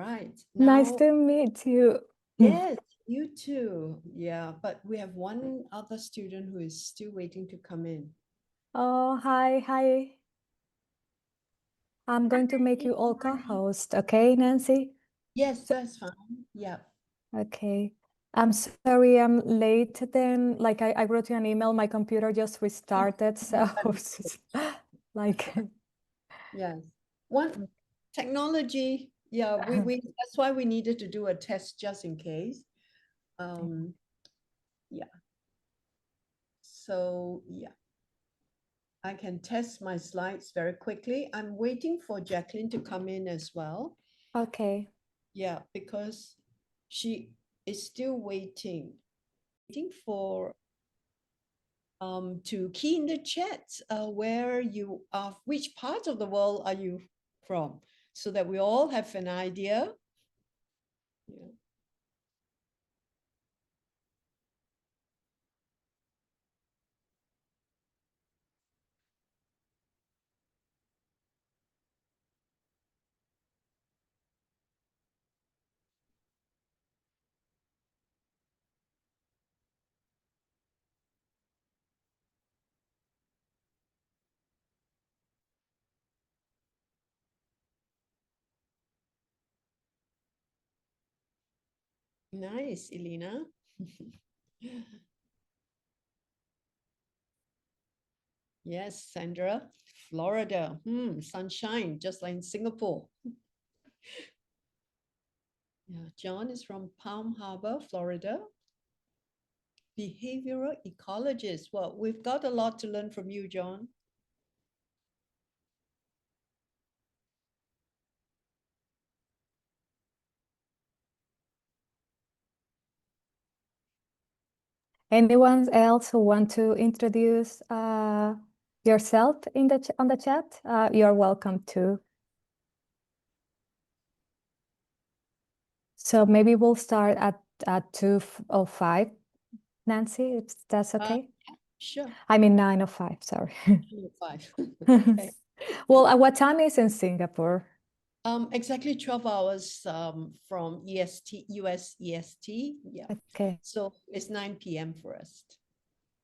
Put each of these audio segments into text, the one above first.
right. Nice Now, to meet you. yes, you too. Yeah, but we have one other student who is still waiting to come in. Oh, hi. I'm going to make Hey, you all good morning. co-host, okay, Nancy? Yes, So, that's fine. Yeah. okay. I'm sorry I'm late then. Like I wrote you an email, my computer just restarted, so it's just like Yes. One technology. Yeah, we that's why we needed to do a test just in case. Um, yeah. So yeah, I can test my slides very quickly. I'm waiting for Jacqueline to come in as well. okay. Yeah, because she is still waiting for to key in the chat where you are, which part of the world are you from, so that we all have an idea. Yeah. Nice, Elena. Yes, Sandra. Florida. Sunshine, just like in Singapore. Yeah, John is from Palm Harbor, Florida. Behavioral ecologist. Well, we've got a lot to learn from you, John. Anyone else who want to introduce yourself in the on the chat? You're welcome to. So maybe we'll start at 2:05, Nancy, if that's Uh, okay. sure. I mean 9:05, sorry. 5. Okay. Well, what time is in Singapore? Exactly 12 hours from EST, US EST. Yeah. Okay. So it's 9 p.m. for us.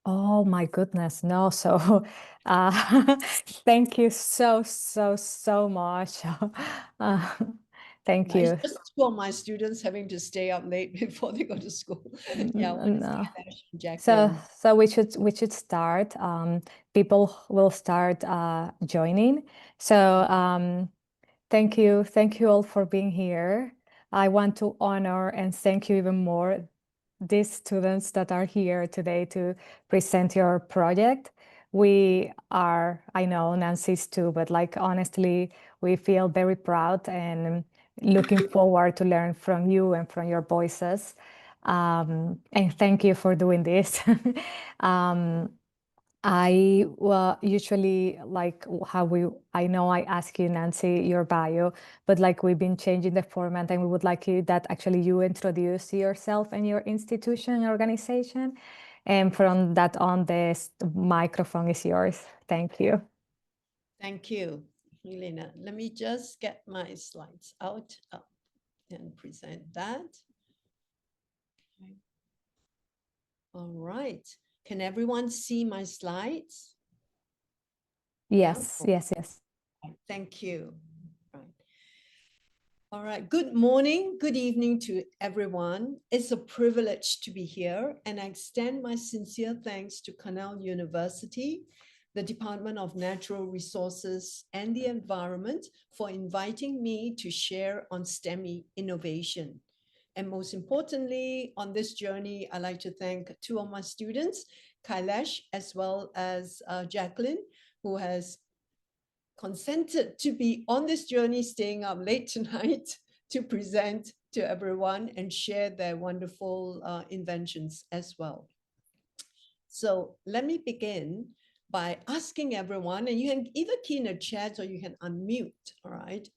Oh my goodness, no. So thank you so much. Uh, thank It's you. just two of my students having to stay up late before they go to school. Yeah, one is No. Kailash and So Jacqueline. so we should start. People will start joining. So thank you all for being here. I want to honor and thank you even more these students that are here today to present your project. We are, I know Nancy's too, but like honestly, we feel very proud and looking forward to learn from you and from your voices. And thank you for doing this. um, I usually like how I know I ask you, Nancy, your bio, but like we've been changing the format and we would like you that actually you introduce yourself and your institution and organization. And from that on, the microphone is yours. Thank you. Thank you, Helena. Let me just get my slides out and present that. Okay. All right. Can everyone see my slides? Yeah. Yes. Thank you. Right. All right. Good morning, good evening to everyone. It's a privilege to be here, and I extend my sincere thanks to Cornell University, the Department of Natural Resources and the Environment for inviting me to share on STEMI innovation. And most importantly, on this journey, I'd like to thank two of my students, Kailash as well as Jacqueline, who has consented to be on this journey, staying up late tonight to present to everyone and share their wonderful inventions as well. So let me begin by asking everyone, and you can either key in the chat or you can unmute, all right?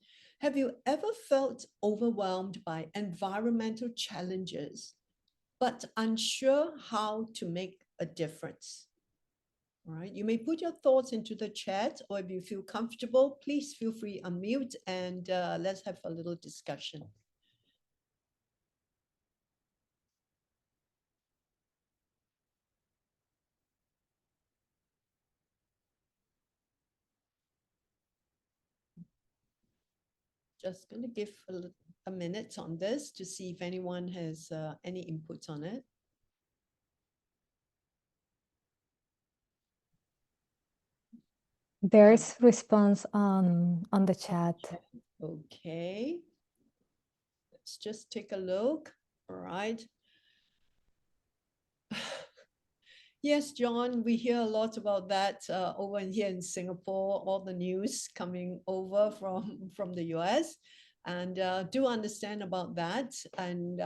Have you ever felt overwhelmed by environmental challenges, but unsure how to make a difference? All right, you may put your thoughts into the chat, or if you feel comfortable, please feel free unmute and let's have a little discussion. Just going to give a minute on this to see if anyone has any inputs on it. There's response on the chat. Okay. Let's just take a look. All right. Yes, John, we hear a lot about that over here in Singapore, all the news coming over from the US, and do understand about that. And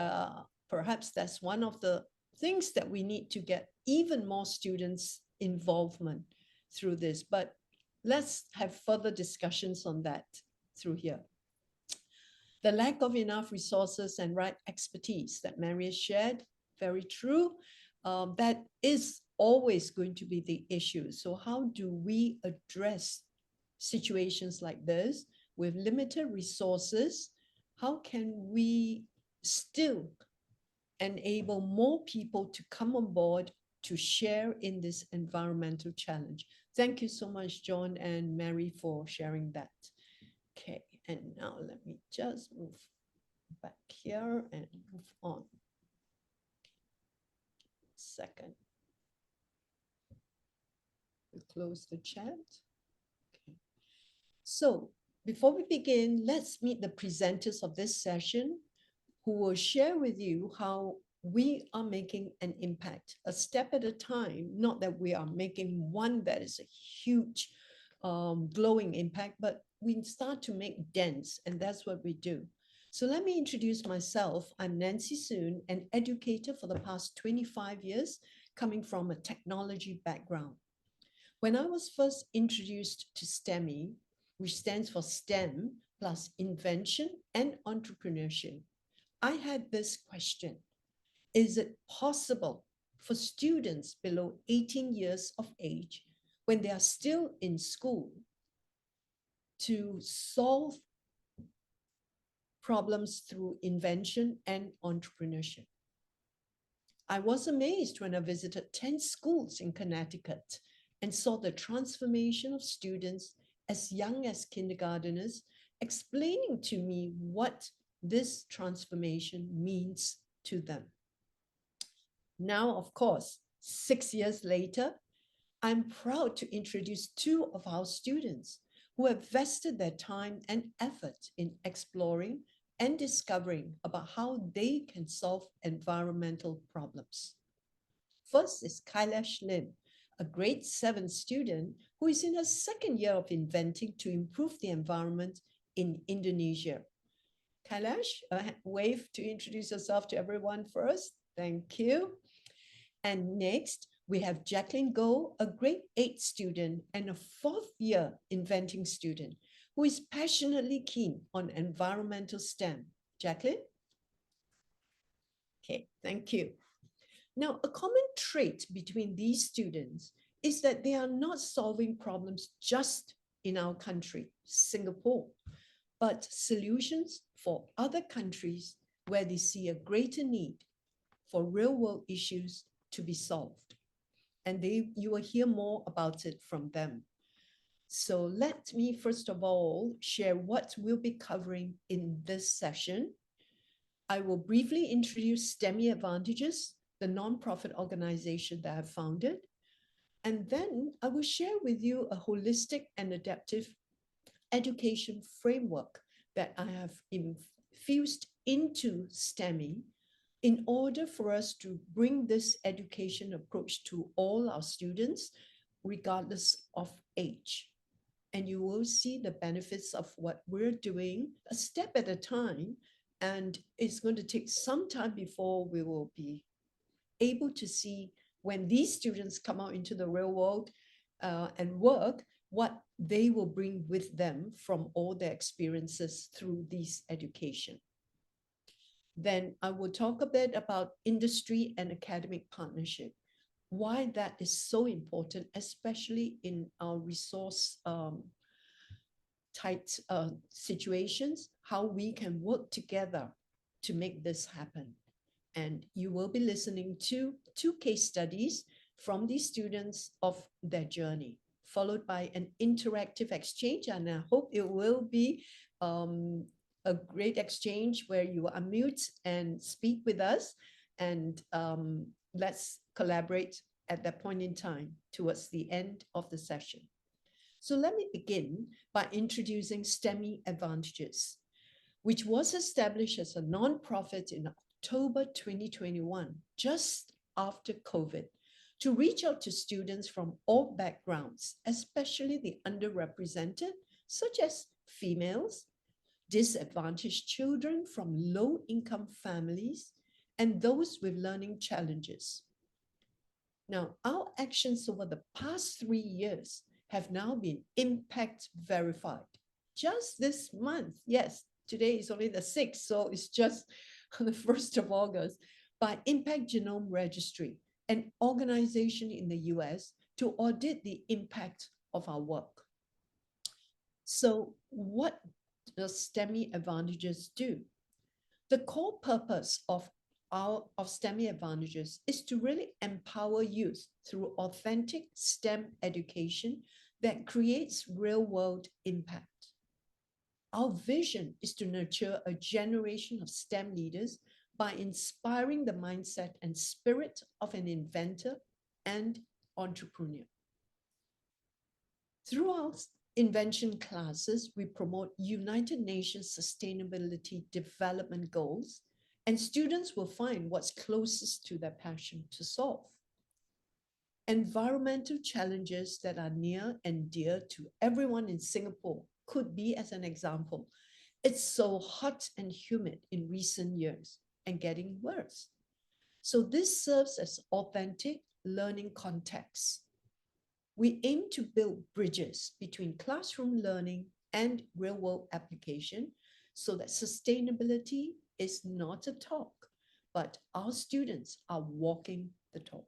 perhaps that's one of the things that we need to get even more students' involvement through this. But let's have further discussions on that through here. The lack of enough resources and right expertise that Mary has shared, very true. That is always going to be the issue. So how do we address situations like this with limited resources? How can we still enable more people to come on board to share in this environmental challenge? Thank you so much, John and Mary, for sharing that. Okay, and now let me just move back here and move on. Second. We close the chat. Okay. So before we begin, let's meet the presenters of this session who will share with you how we are making an impact, a step at a time, not that we are making one that is a huge glowing impact, but we start to make dents, and that's what we do. So let me introduce myself. I'm Nancy Soon, an educator for the past 25 years, coming from a technology background. When I was first introduced to STEMI, which stands for STEM plus invention and entrepreneurship, I had this question: is it possible for students below 18 years of age, when they are still in school, to solve problems through invention and entrepreneurship? I was amazed when I visited 10 schools in Connecticut and saw the transformation of students as young as kindergarteners, explaining to me what this transformation means to them. Now, of course, 6 years later, I'm proud to introduce two of our students who have vested their time and effort in exploring and discovering about how they can solve environmental problems. First is Kailash Lim, a grade 7 student who is in her second year of inventing to improve the environment in Indonesia. Kailash, wave to introduce yourself to everyone first. Thank you. And next, we have Jacqueline Goh, a grade 8 student and a fourth year inventing student who is passionately keen on environmental STEM. Jacqueline? Okay, thank you. Now, a common trait between these students is that they are not solving problems just in our country, Singapore, but solutions for other countries where they see a greater need for real-world issues to be solved. And you will hear more about it from them. So let me first of all share what we'll be covering in this session. I will briefly introduce STEMI Advantages, the nonprofit organization that I've founded. And then I will share with you a holistic and adaptive education framework that I have infused into STEMI in order for us to bring this education approach to all our students, regardless of age. And you will see the benefits of what we're doing a step at a time. And it's going to take some time before we will be able to see, when these students come out into the real world and work, what they will bring with them from all their experiences through this education. Then I will talk a bit about industry and academic partnership, why that is so important, especially in our resource tight situations, how we can work together to make this happen. And you will be listening to 2 case studies from these students of their journey, followed by an interactive exchange. And I hope it will be a great exchange where you unmute and speak with us, and let's collaborate at that point in time towards the end of the session. So let me begin by introducing STEMI Advantages, which was established as a nonprofit in October 2021, just after COVID, to reach out to students from all backgrounds, especially the underrepresented, such as females, disadvantaged children from low-income families, and those with learning challenges. Now, our actions over the past 3 years have now been impact verified. Just this month, yes, today is only the 6th, so it's just on the 1st of August, by Impact Genome Registry, an organization in the US, to audit the impact of our work. So what does STEMI Advantages do? The core purpose of STEMI Advantages is to really empower youth through authentic STEM education that creates real-world impact. Our vision is to nurture a generation of STEM leaders by inspiring the mindset and spirit of an inventor and entrepreneur. Through our invention classes, we promote United Nations Sustainability Development Goals, and students will find what's closest to their passion to solve. Environmental challenges that are near and dear to everyone in Singapore could be, as an example, it's so hot and humid in recent years and getting worse. So this serves as authentic learning context. We aim to build bridges between classroom learning and real-world application so that sustainability is not a talk, but our students are walking the talk.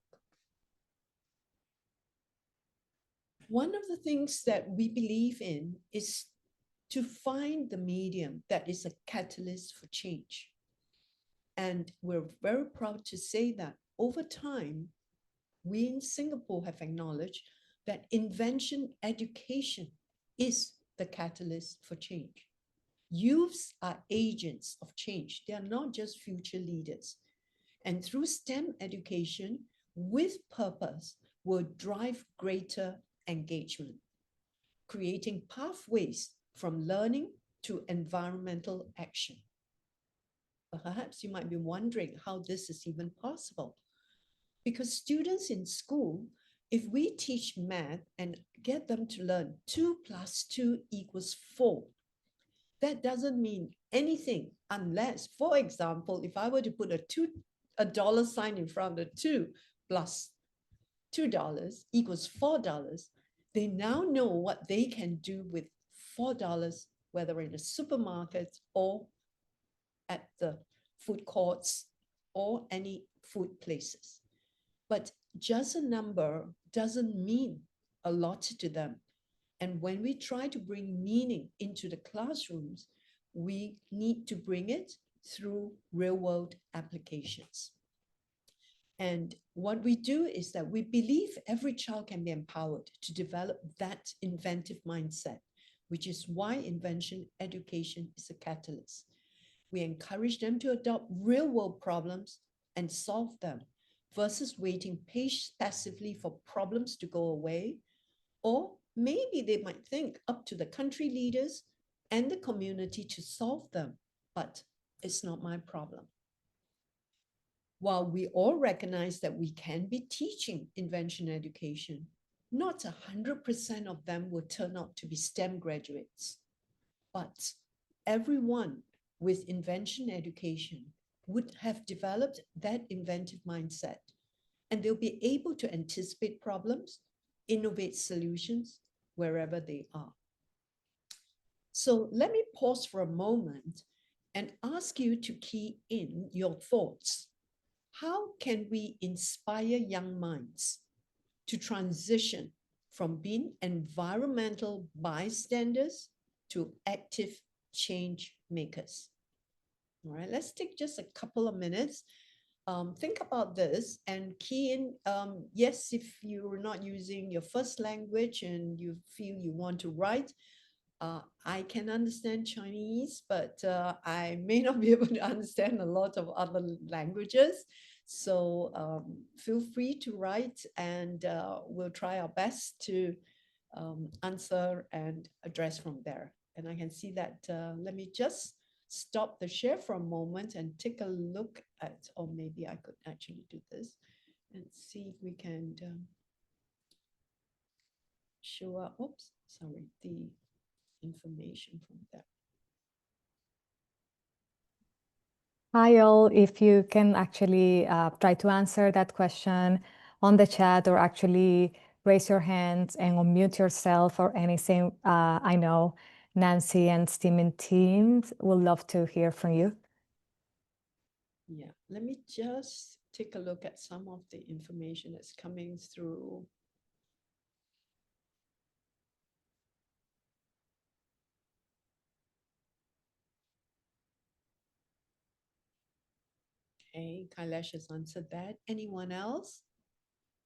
One of the things that we believe in is to find the medium that is a catalyst for change. And we're very proud to say that over time, we in Singapore have acknowledged that invention education is the catalyst for change. Youths are agents of change. They are not just future leaders. And through STEM education with purpose will drive greater engagement, creating pathways from learning to environmental action. Perhaps you might be wondering how this is even possible. Because students in school, if we teach math and get them to learn 2 + 2 = 4, that doesn't mean anything unless, for example, if I were to put a dollar sign in front of 2 + $2 = $4, they now know what they can do with $4, whether in a supermarket or at the food courts or any food places. But just a number doesn't mean a lot to them. And when we try to bring meaning into the classrooms, we need to bring it through real-world applications. And what we do is that we believe every child can be empowered to develop that inventive mindset, which is why invention education is a catalyst. We encourage them to adopt real-world problems and solve them versus waiting passively for problems to go away. Or maybe they might think up to the country leaders and the community to solve them, but it's not my problem. While we all recognize that we can be teaching invention education, not 100% of them will turn out to be STEM graduates, but everyone with invention education would have developed that inventive mindset, and they'll be able to anticipate problems, innovate solutions wherever they are. So let me pause for a moment and ask you to key in your thoughts. How can we inspire young minds to transition from being environmental bystanders to active change makers? All right, let's take just a couple of minutes. Think about this and key in, yes, if you're not using your first language and you feel you want to write, I can understand Chinese, but I may not be able to understand a lot of other languages. So feel free to write, and we'll try our best to answer and address from there. And I can see that, let me just stop the share for a moment and take a look at, or maybe I could actually do this and see if we can show up, oops, sorry, the information from there. Hi all, if you can actually try to answer that question on the chat, or actually raise your hands and unmute yourself or anything. I know Nancy and STEAM teams will love to hear from you. Yeah, let me just take a look at some of the information that's coming through. Okay, Kailash has answered that. Anyone else?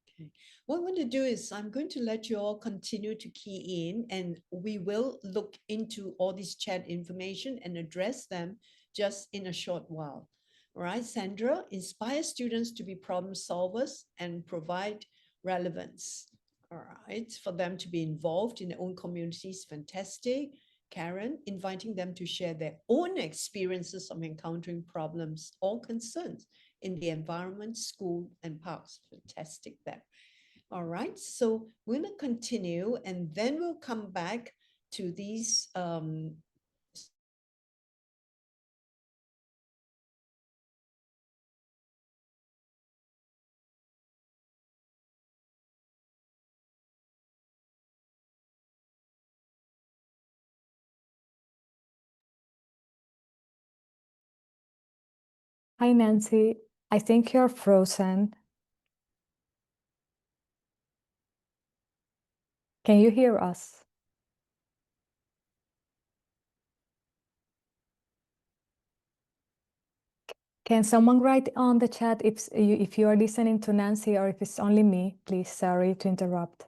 Okay, what I'm going to do is I'm going to let you all continue to key in, and we will look into all this chat information and address them just in a short while. All right, Sandra, inspire students to be problem solvers and provide relevance. All right, for them to be involved in their own communities, fantastic. Karen, inviting them to share their own experiences of encountering problems or concerns in the environment, school, and parks. Fantastic there. All right, so we're going to continue, and then we'll come back to these Hi Nancy, I think you're frozen. Can you hear us? Can someone write on the chat if you are listening to Nancy, or if it's only me, please? Sorry to interrupt.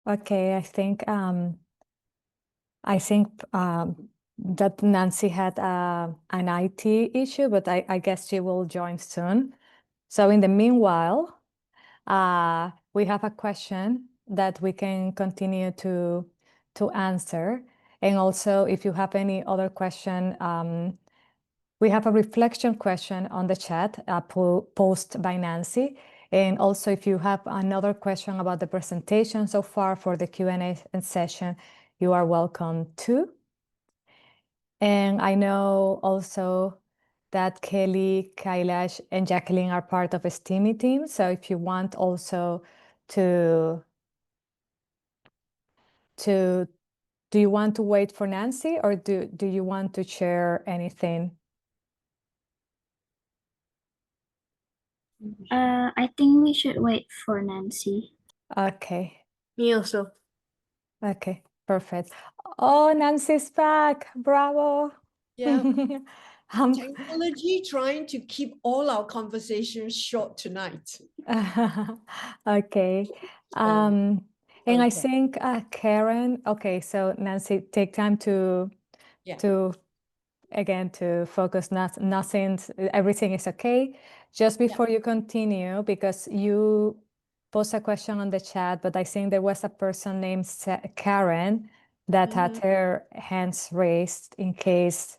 Okay, I think that Nancy had an IT issue, but I guess she will join soon. So in the meanwhile, we have a question that we can continue to answer. And also, if you have any other question, we have a reflection question on the chat posted by Nancy. And also, if you have another question about the presentation so far for the Q&A session, you are welcome too. And I know also that Kelly, Kailash, and Jacqueline are part of a STEAMY team. So if you want also to do you want to wait for Nancy, or do you want to share anything? I think we should wait for Nancy. Okay. Me also. Okay, perfect. Oh, Nancy's back. Bravo. Yeah. Technology trying to keep all our conversations short tonight. Okay. And I Okay. think Karen, okay, so Nancy, take time to Yeah. again to focus, nothing, everything is okay. Just before you continue, because you post a question on the chat, but I think there was a person named Karen that had her hands raised in case.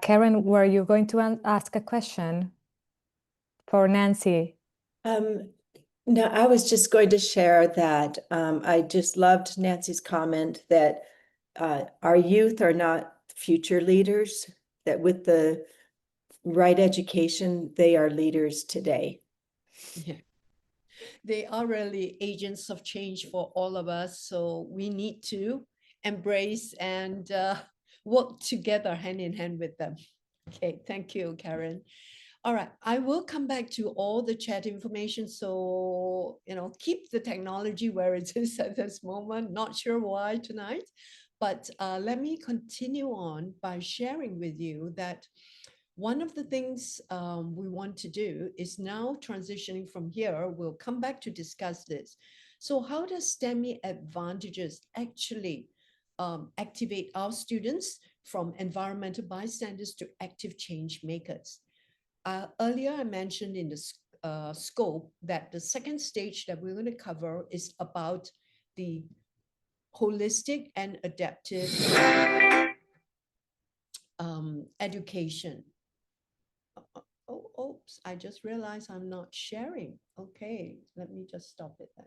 Karen, were you going to ask a question for Nancy? No, I was just going to share that I just loved Nancy's comment that our youth are not future leaders, that with the right education, they are leaders today. Yeah. They are really agents of change for all of us. So we need to embrace and work together hand in hand with them. Okay, thank you, Karen. All right, I will come back to all the chat information. So, keep the technology where it is at this moment. Not sure why tonight, but let me continue on by sharing with you that one of the things we want to do is now transitioning from here. We'll come back to discuss this. So how does STEMI Advantages actually activate our students from environmental bystanders to active change makers? Earlier, I mentioned in the scope that the second stage that we're going to cover is about the holistic and adaptive education. Oh, oops, I just realized I'm not sharing. Okay, let me just stop it then.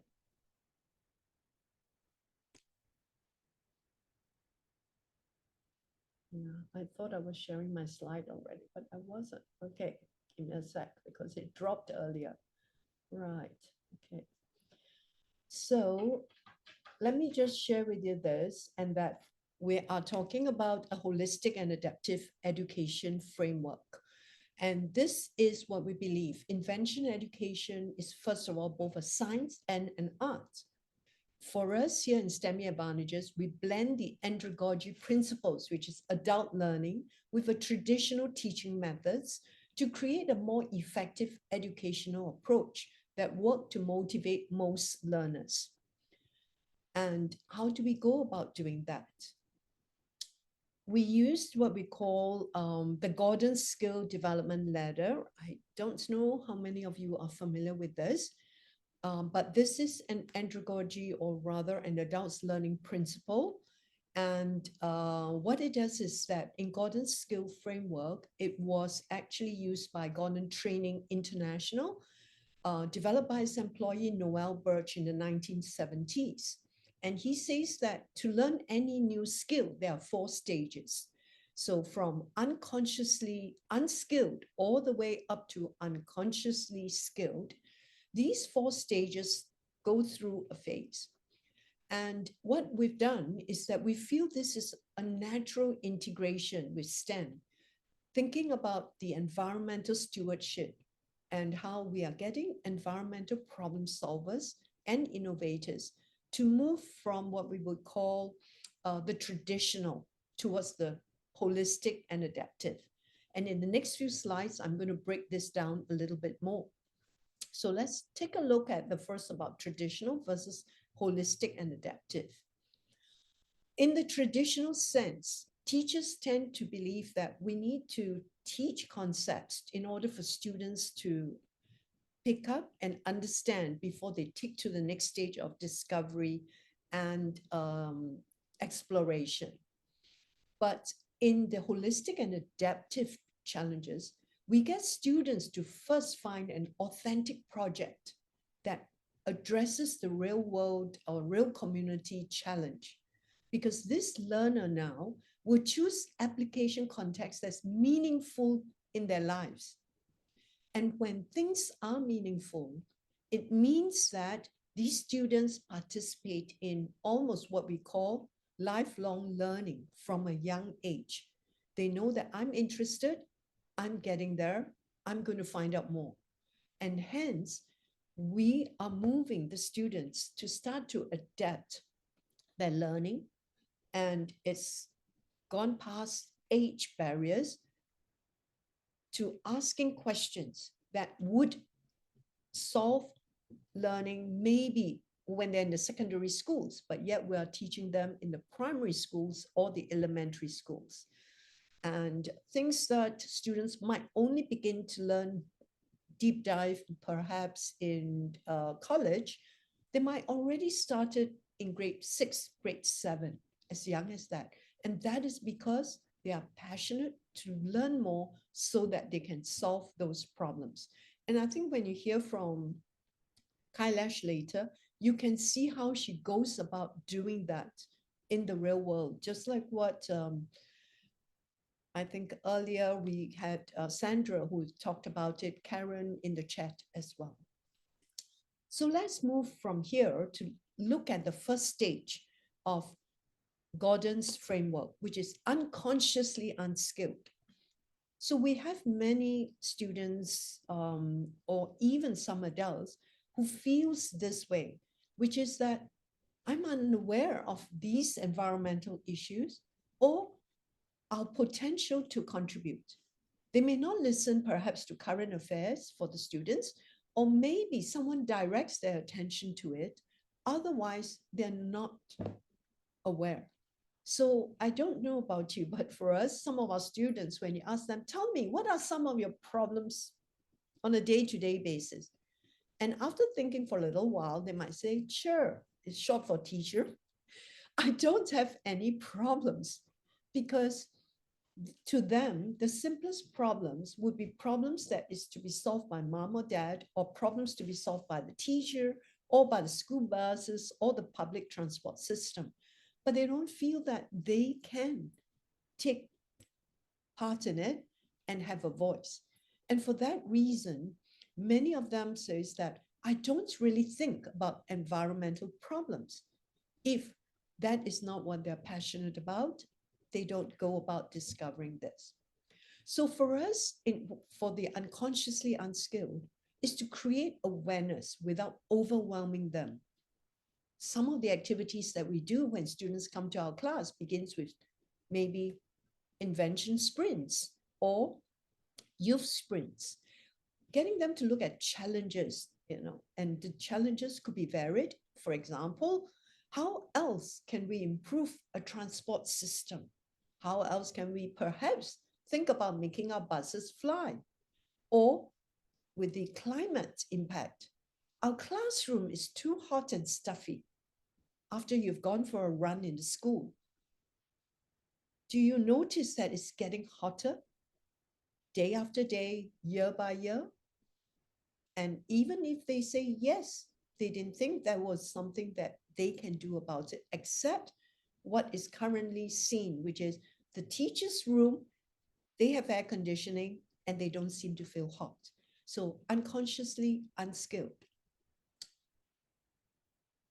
Yeah, I thought I was sharing my slide already, but I wasn't. Okay, give me a sec because it dropped earlier. Right, okay. So let me just share with you this, and that we are talking about a holistic and adaptive education framework. And this is what we believe. Invention education is, first of all, both a science and an art. For us here in STEMI Advantages, we blend the andragogy principles, which is adult learning, with a traditional teaching methods to create a more effective educational approach that work to motivate most learners. And how do we go about doing that? We used what we call the Gordon Skill Development Ladder. I don't know how many of you are familiar with this. But this is an andragogy, or rather an adults learning principle. And what it does is that in Gordon's skill framework, it was actually used by Gordon Training International, developed by his employee Noel Birch in the 1970s. And he says that to learn any new skill, there are 4 stages. So from unconsciously unskilled all the way up to unconsciously skilled, these 4 stages go through a phase. And what we've done is that we feel this is a natural integration with STEM, thinking about the environmental stewardship and how we are getting environmental problem solvers and innovators to move from what we would call the traditional towards the holistic and adaptive. And in the next few slides, I'm going to break this down a little bit more. So let's take a look at the first about traditional versus holistic and adaptive. In the traditional sense, teachers tend to believe that we need to teach concepts in order for students to pick up and understand before they take to the next stage of discovery and exploration. But in the holistic and adaptive challenges, we get students to first find an authentic project that addresses the real world or real community challenge. Because this learner now will choose application context that's meaningful in their lives. And when things are meaningful, it means that these students participate in almost what we call lifelong learning from a young age. They know that I'm interested, I'm getting there, I'm going to find out more. And hence, we are moving the students to start to adapt their learning. And it's gone past age barriers to asking questions that would solve learning maybe when they're in the secondary schools, but yet we are teaching them in the primary schools or the elementary schools. And things that students might only begin to learn deep dive perhaps in college, they might already started in grade 6, grade 7, as young as that. And that is because they are passionate to learn more so that they can solve those problems. And I think when you hear from Kailash later, you can see how she goes about doing that in the real world, just like what I think earlier we had Sandra who talked about it, Karen in the chat as well. So let's move from here to look at the first stage of Gordon's framework, which is unconsciously unskilled. So we have many students or even some adults who feels this way, which is that I'm unaware of these environmental issues or our potential to contribute. They may not listen perhaps to current affairs for the students, or maybe someone directs their attention to it. Otherwise, they're not aware. So I don't know about you, but for us, some of our students, when you ask them, tell me, what are some of your problems on a day-to-day basis? And after thinking for a little while, they might say, sure, it's short for teacher. I don't have any problems, because to them, the simplest problems would be problems that is to be solved by mom or dad, or problems to be solved by the teacher, or by the school buses, or the public transport system. But they don't feel that they can take part in it and have a voice. And for that reason, many of them says that I don't really think about environmental problems. If that is not what they're passionate about, they don't go about discovering this. So for us, for the unconsciously unskilled, is to create awareness without overwhelming them. Some of the activities that we do when students come to our class begins with maybe invention sprints or youth sprints, getting them to look at challenges, and the challenges could be varied. For example, how else can we improve a transport system? How else can we perhaps think about making our buses fly? Or with the climate impact, our classroom is too hot and stuffy after you've gone for a run in the school. Do you notice that it's getting hotter day after day, year by year? And even if they say yes, they didn't think there was something that they can do about it, except what is currently seen, which is the teacher's room, they have air conditioning and they don't seem to feel hot. So unconsciously unskilled.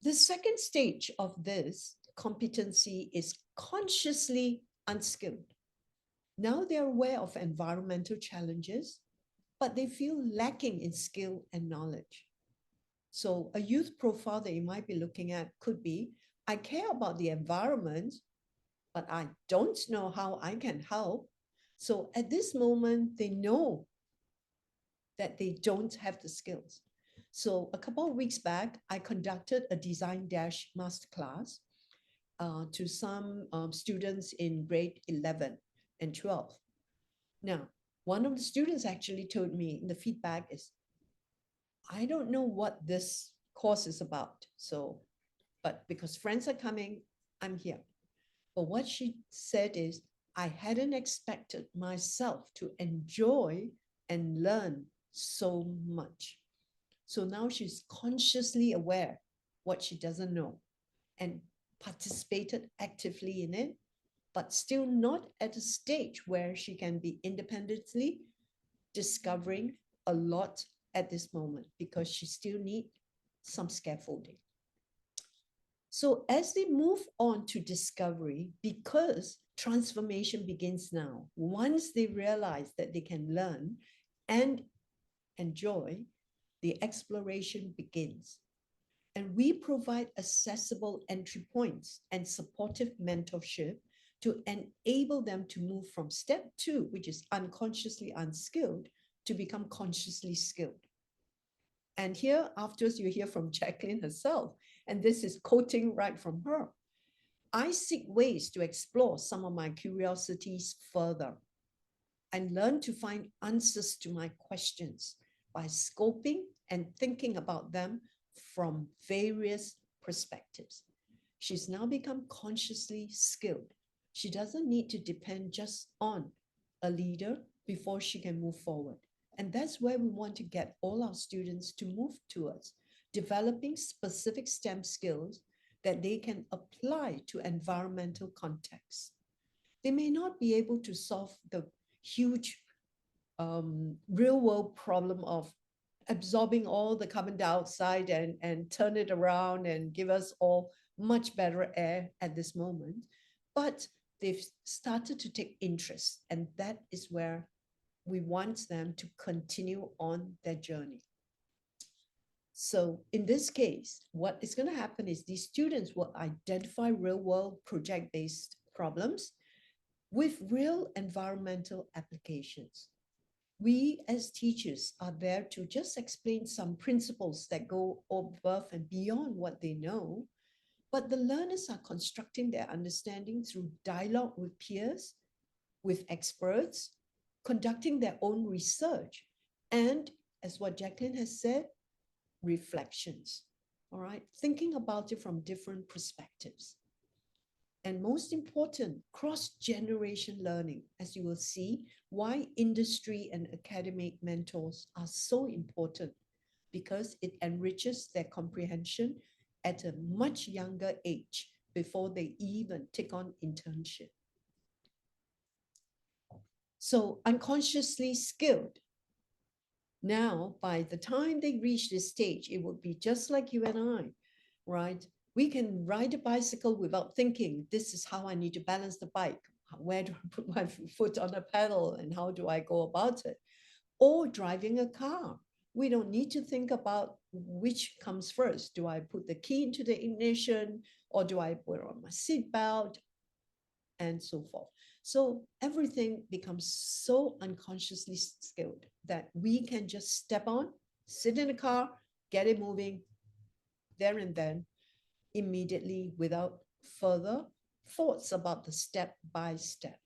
The second stage of this competency is consciously unskilled. Now they're aware of environmental challenges, but they feel lacking in skill and knowledge. So a youth profile that you might be looking at could be, I care about the environment, but I don't know how I can help. So at this moment, they know that they don't have the skills. So a couple of weeks back, I conducted a Design Dash masterclass to some students in grade 11 and 12. Now, one of the students actually told me the feedback is, I don't know what this course is about. So, but because friends are coming, I'm here. But what she said is, I hadn't expected myself to enjoy and learn so much. So now she's consciously aware what she doesn't know and participated actively in it, but still not at a stage where she can be independently discovering a lot at this moment, because she still needs some scaffolding. So as they move on to discovery, because transformation begins now, once they realize that they can learn and enjoy, the exploration begins. And we provide accessible entry points and supportive mentorship to enable them to move from step 2, which is unconsciously unskilled, to become consciously skilled. And here, afterwards, you hear from Jacqueline herself, and this is quoting right from her. I seek ways to explore some of my curiosities further and learn to find answers to my questions by scoping and thinking about them from various perspectives. She's now become consciously skilled. She doesn't need to depend just on a leader before she can move forward. And that's where we want to get all our students to move towards, developing specific STEM skills that they can apply to environmental contexts. They may not be able to solve the huge real world problem of absorbing all the carbon dioxide and turn it around and give us all much better air at this moment. But they've started to take interest, and that is where we want them to continue on their journey. So in this case, what is going to happen is these students will identify real-world project-based problems with real environmental applications. We as teachers are there to just explain some principles that go above and beyond what they know, but the learners are constructing their understanding through dialogue with peers, with experts, conducting their own research, and as what Jacqueline has said, reflections, all right? Thinking about it from different perspectives. And most important, cross-generation learning, as you will see, why industry and academic mentors are so important, because it enriches their comprehension at a much younger age before they even take on internship. So unconsciously skilled. Now, by the time they reach this stage, it will be just like you and I, right? We can ride a bicycle without thinking, this is how I need to balance the bike. Where do I put my foot on the pedal and how do I go about it? Or driving a car. We don't need to think about which comes first. Do I put the key into the ignition or do I put on my seatbelt and so forth? So everything becomes so unconsciously skilled that we can just step on, sit in the car, get it moving there and then, immediately without further thoughts about the step by step.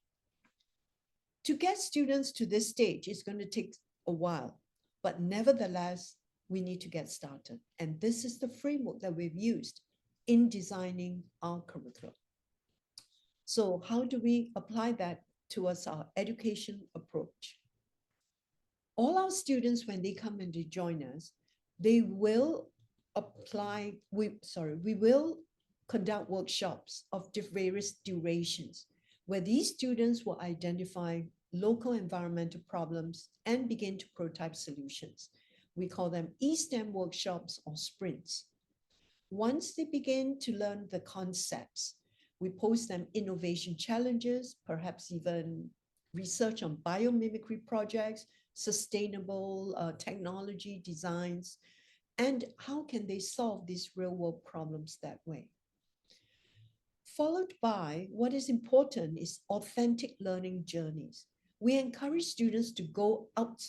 To get students to this stage is going to take a while, but nevertheless, we need to get started. And this is the framework that we've used in designing our curriculum. So how do we apply that towards our education approach? All our students, when they come and they join us, they will we will conduct workshops of various durations, where these students will identify local environmental problems and begin to prototype solutions. We call them eSTEM workshops or sprints. Once they begin to learn the concepts, we pose them innovation challenges, perhaps even research on biomimicry projects, sustainable technology designs, and how can they solve these real-world problems that way. Followed by what is important is authentic learning journeys. We encourage students to go out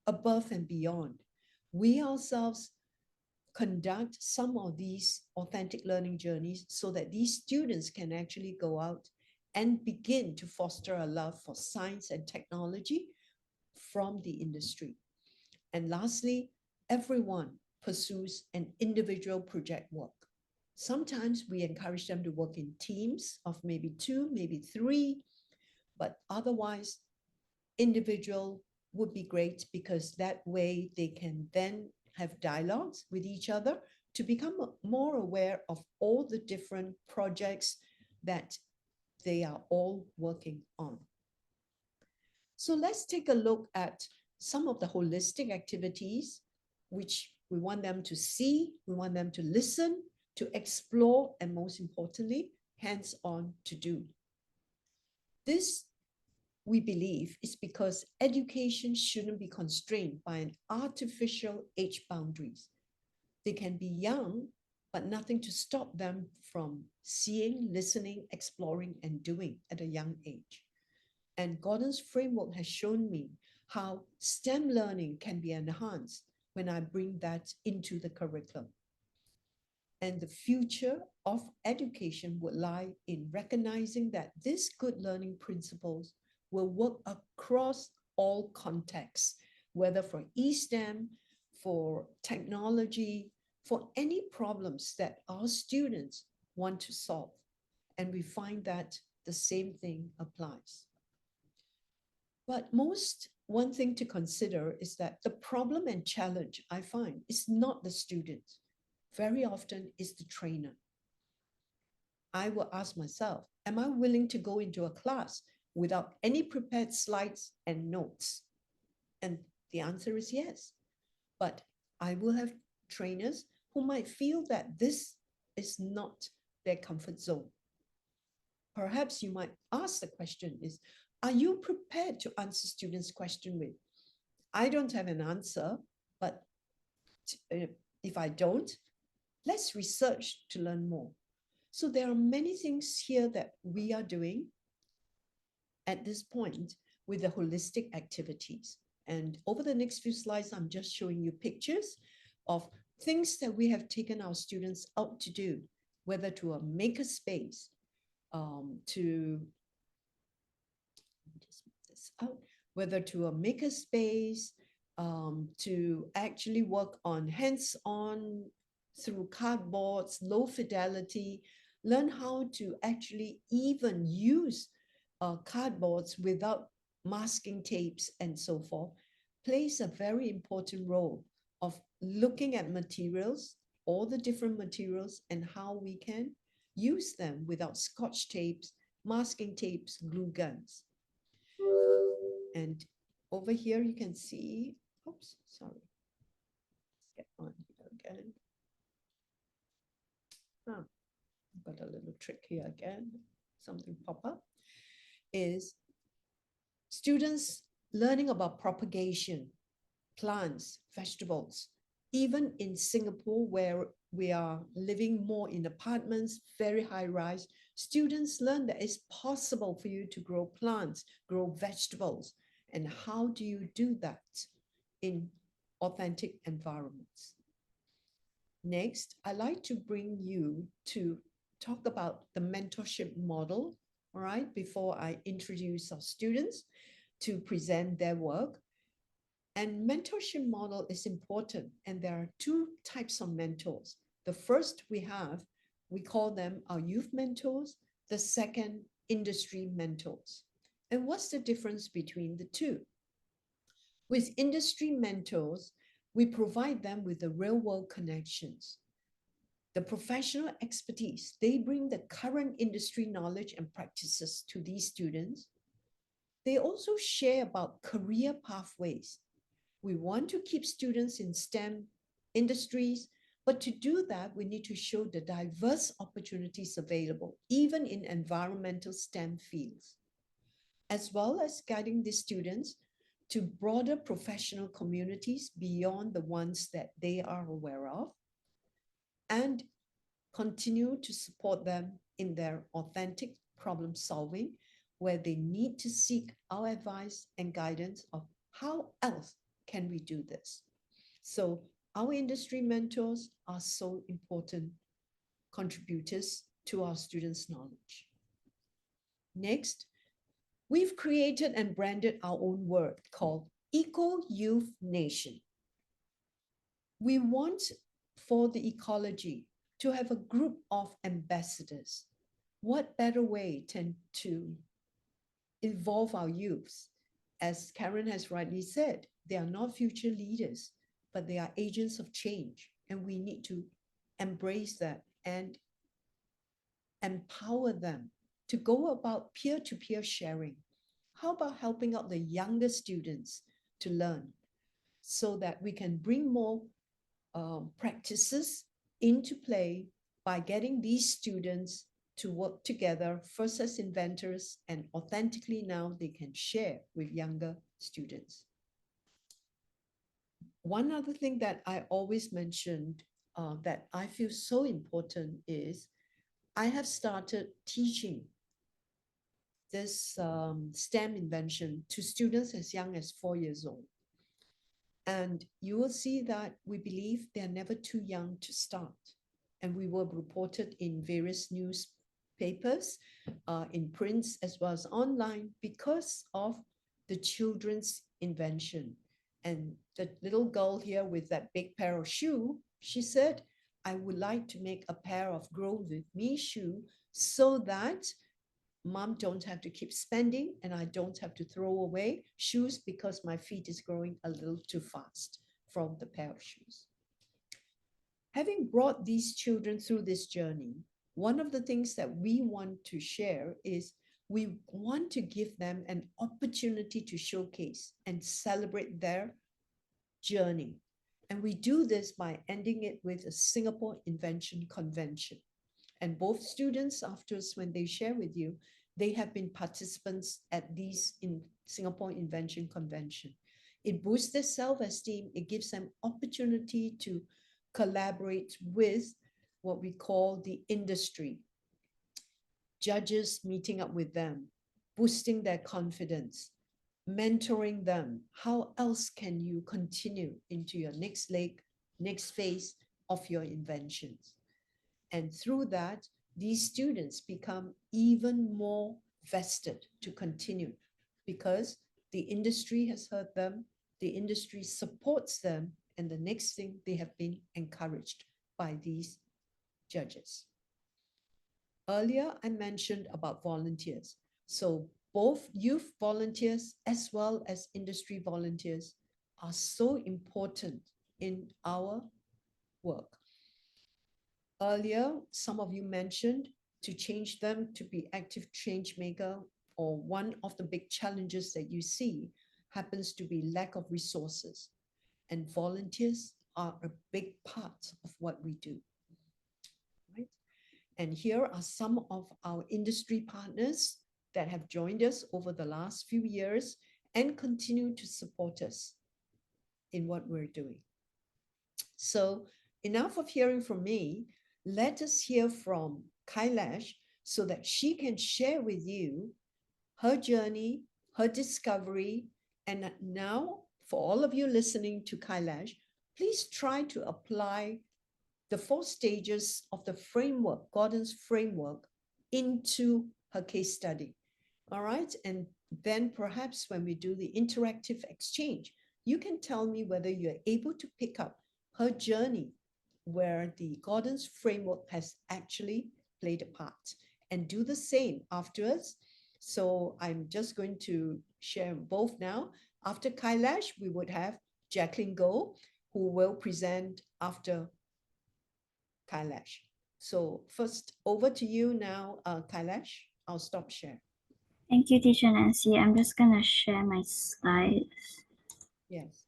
above and beyond. We ourselves conduct some of these authentic learning journeys so that these students can actually go out and begin to foster a love for science and technology from the industry. And lastly, everyone pursues an individual project work. Sometimes we encourage them to work in teams of maybe 2, maybe 3, but otherwise individual would be great, because that way they can then have dialogues with each other to become more aware of all the different projects that they are all working on. So let's take a look at some of the holistic activities which we want them to see, we want them to listen, to explore, and most importantly, hands-on to do. This, we believe, is because education shouldn't be constrained by an artificial age boundaries. They can be young, but nothing to stop them from seeing, listening, exploring, and doing at a young age. And Gordon's framework has shown me how STEM learning can be enhanced when I bring that into the curriculum. And the future of education will lie in recognizing that these good learning principles will work across all contexts, whether for eSTEM, for technology, for any problems that our students want to solve. And we find that the same thing applies. But one thing to consider is that the problem and challenge I find is not the student. Very often it's the trainer. I will ask myself, am I willing to go into a class without any prepared slides and notes? And the answer is yes. But I will have trainers who might feel that this is not their comfort zone. Perhaps you might ask the question is, Are you prepared to answer students' question with, I don't have an answer, but if I don't, let's research to learn more. So there are many things here that we are doing at this point with the holistic activities. And over the next few slides, I'm just showing you pictures of things that we have taken our students out to do, whether to a maker space, to just move this out, whether to a maker space, to actually work on hands-on through cardboards, low fidelity, learn how to actually even use cardboards without masking tapes and so forth, plays a very important role of looking at materials, all the different materials, and how we can use them without scotch tapes, masking tapes, glue guns. And over here you can see, oops, sorry. Let's get on here again. Ah, got a little trick here again, something pop up, is students learning about propagation, plants, vegetables. Even in Singapore, where we are living more in apartments, very high rise, students learn that it's possible for you to grow plants, grow vegetables. And how do you do that in authentic environments? Next, I'd like to bring you to talk about the mentorship model, all right, before I introduce our students to present their work. And mentorship model is important, and there are two types of mentors. The first we call them our youth mentors. The second, industry mentors. And what's the difference between the two? With industry mentors, we provide them with the real world connections, the professional expertise. They bring the current industry knowledge and practices to these students. They also share about career pathways. We want to keep students in STEM industries, but to do that, we need to show the diverse opportunities available, even in environmental STEM fields, as well as guiding the students to broader professional communities beyond the ones that they are aware of, and continue to support them in their authentic problem solving, where they need to seek our advice and guidance of how else can we do this. So our industry mentors are so important contributors to our students' knowledge. Next, we've created and branded our own word called Eco Youth Nation. We want for the ecology to have a group of ambassadors. What better way than to involve our youths? As Karen has rightly said, they are not future leaders, but they are agents of change, and we need to embrace that and empower them to go about peer-to-peer sharing. How about helping out the younger students to learn so that we can bring more practices into play by getting these students to work together, first as inventors, and authentically now they can share with younger students. One other thing that I always mentioned that I feel so important is I have started teaching this STEM invention to students as young as 4 years old. And you will see that we believe they're never too young to start. And we were reported in various newspapers, in prints as well as online, because of the children's invention. And the little girl here with that big pair of shoe, she said, I would like to make a pair of Grow With Me shoe so that Mom don't have to keep spending and I don't have to throw away shoes because my feet is growing a little too fast from the pair of shoes. Having brought these children through this journey, one of the things that we want to share is we want to give them an opportunity to showcase and celebrate their journey. And we do this by ending it with a Singapore Invention Convention. And both students afterwards, when they share with you, they have been participants at these in Singapore Invention Convention. It boosts their self-esteem. It gives them opportunity to collaborate with what we call the industry. Judges meeting up with them, boosting their confidence, mentoring them. How else can you continue into your next leg, next phase of your inventions? And through that, these students become even more vested to continue because the industry has heard them, the industry supports them, and the next thing, they have been encouraged by these judges. Earlier, I mentioned about volunteers. So both youth volunteers as well as industry volunteers are so important in our work. Earlier, some of you mentioned to change them to be active change maker, or one of the big challenges that you see happens to be lack of resources. And volunteers are a big part of what we do. Right? And here are some of our industry partners that have joined us over the last few years and continue to support us in what we're doing. So enough of hearing from me. Let us hear from Kailash so that she can share with you her journey, her discovery. And now, for all of you listening to Kailash, please try to apply the 4 stages of the framework, Gordon's framework, into her case study. All right. And then perhaps when we do the interactive exchange, you can tell me whether you're able to pick up her journey where the Gordon's framework has actually played a part, and do the same afterwards. So I'm just going to share both now. After Kailash, we would have Jacqueline Goh, who will present after Kailash. So first, over to you now, Kailash. I'll stop share. Thank you, Teacher Nancy. I'm just gonna share my slides. Yes.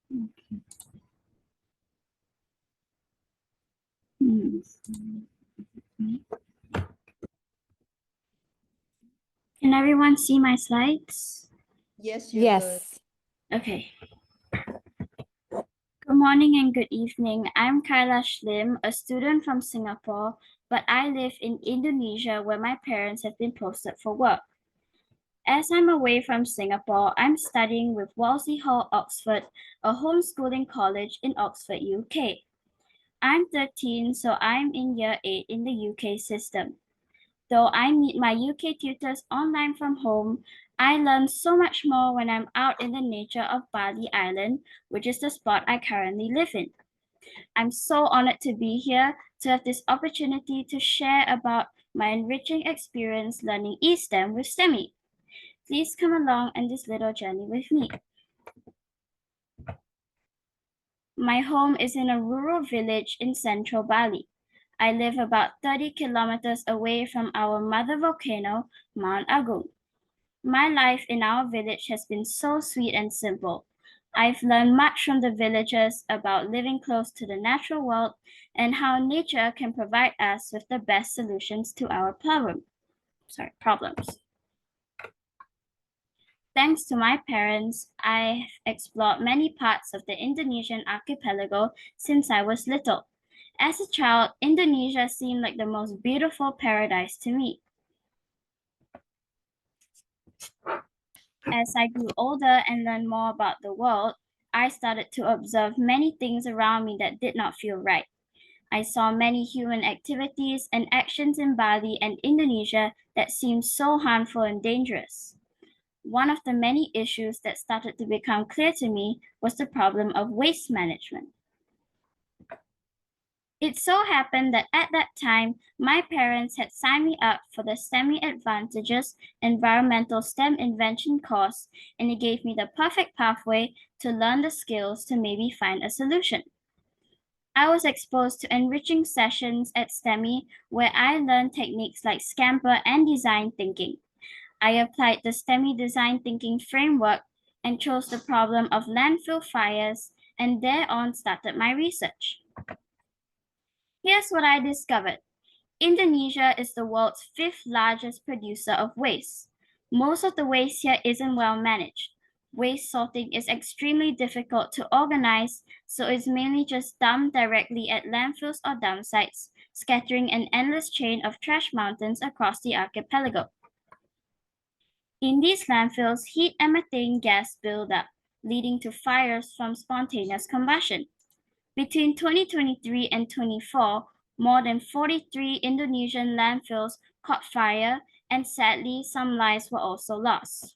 Okay. Can everyone see my slides? Yes, you're good. Yes. Okay. Good morning and good evening. I'm Kailash Lim, a student from Singapore, but I live in Indonesia where my parents have been posted for work. As I'm away from Singapore, I'm studying with Wolsey Hall, Oxford, a homeschooling college in Oxford, UK. I'm 13, so I'm in year 8 in the UK system. Though I meet my UK tutors online from home, I learn so much more when I'm out in the nature of Bali Island, which is the spot I currently live in. I'm so honored to be here, to have this opportunity to share about my enriching experience learning eSTEM with STEMI. Please come along on this little journey with me. My home is in a rural village in central Bali. I live about 30 kilometers away from our mother volcano, Mount Agung. My life in our village has been so sweet and simple. I've learned much from the villagers about living close to the natural world and how nature can provide us with the best solutions to our problems. Thanks to my parents, I've explored many parts of the Indonesian archipelago since I was little. As a child, Indonesia seemed like the most beautiful paradise to me. As I grew older and learned more about the world, I started to observe many things around me that did not feel right. I saw many human activities and actions in Bali and Indonesia that seemed so harmful and dangerous. One of the many issues that started to become clear to me was the problem of waste management. It so happened that at that time, my parents had signed me up for the STEMI Advantages Environmental STEM Invention course, and it gave me the perfect pathway to learn the skills to maybe find a solution. I was exposed to enriching sessions at STEMI where I learned techniques like Scamper and design thinking. I applied the STEMI design thinking framework and chose the problem of landfill fires, and thereon started my research. Here's what I discovered. Indonesia is the world's 5th largest producer of waste. Most of the waste here isn't well managed. Waste sorting is extremely difficult to organize, so it's mainly just dumped directly at landfills or dump sites, scattering an endless chain of trash mountains across the archipelago. In these landfills, heat and methane gas build up, leading to fires from spontaneous combustion. Between 2023 and 24, more than 43 Indonesian landfills caught fire, and sadly, some lives were also lost.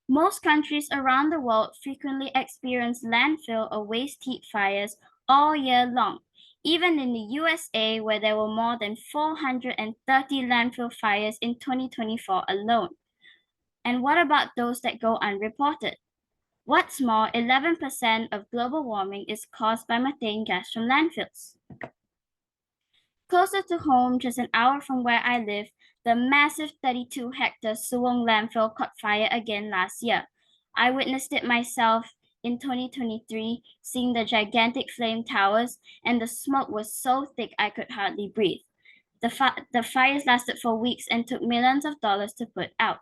Most countries around the world frequently experience landfill or waste heat fires all year long, even in the USA, where there were more than 430 landfill fires in 2024 alone. And what about those that go unreported? What's more, 11% of global warming is caused by methane gas from landfills. Closer to home, just an hour from where I live, the massive 32-hectare Suwon landfill caught fire again last year. I witnessed it myself in 2023, seeing the gigantic flame towers, and the smoke was so thick I could hardly breathe. The fires lasted for weeks and took millions of dollars to put out.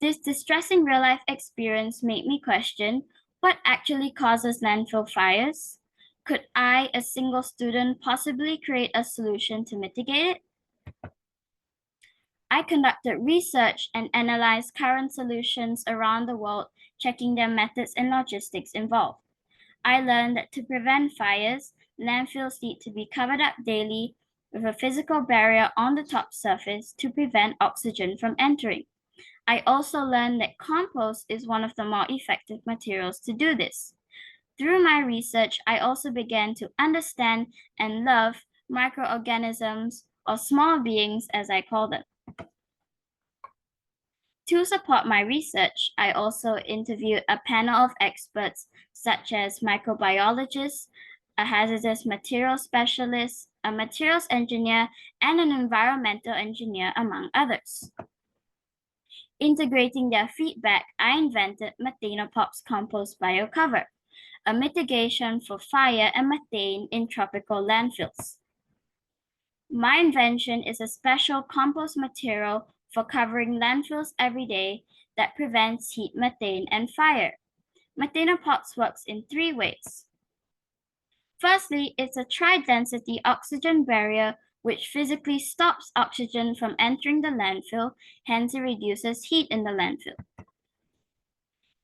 This distressing real-life experience made me question what actually causes landfill fires. Could I, a single student, possibly create a solution to mitigate it? I conducted research and analyzed current solutions around the world, checking their methods and logistics involved. I learned that to prevent fires, landfills need to be covered up daily with a physical barrier on the top surface to prevent oxygen from entering. I also learned that compost is one of the more effective materials to do this. Through my research, I also began to understand and love microorganisms, or small beings as I call them. To support my research, I also interviewed a panel of experts such as microbiologists, a hazardous materials specialist, a materials engineer, and an environmental engineer, among others. Integrating their feedback, I invented Methanopop's Compost BioCover, a mitigation for fire and methane in tropical landfills. My invention is a special compost material for covering landfills every day that prevents heat, methane, and fire. Methanopops works in 3 ways. Firstly, it's a tri-density oxygen barrier which physically stops oxygen from entering the landfill, hence it reduces heat in the landfill.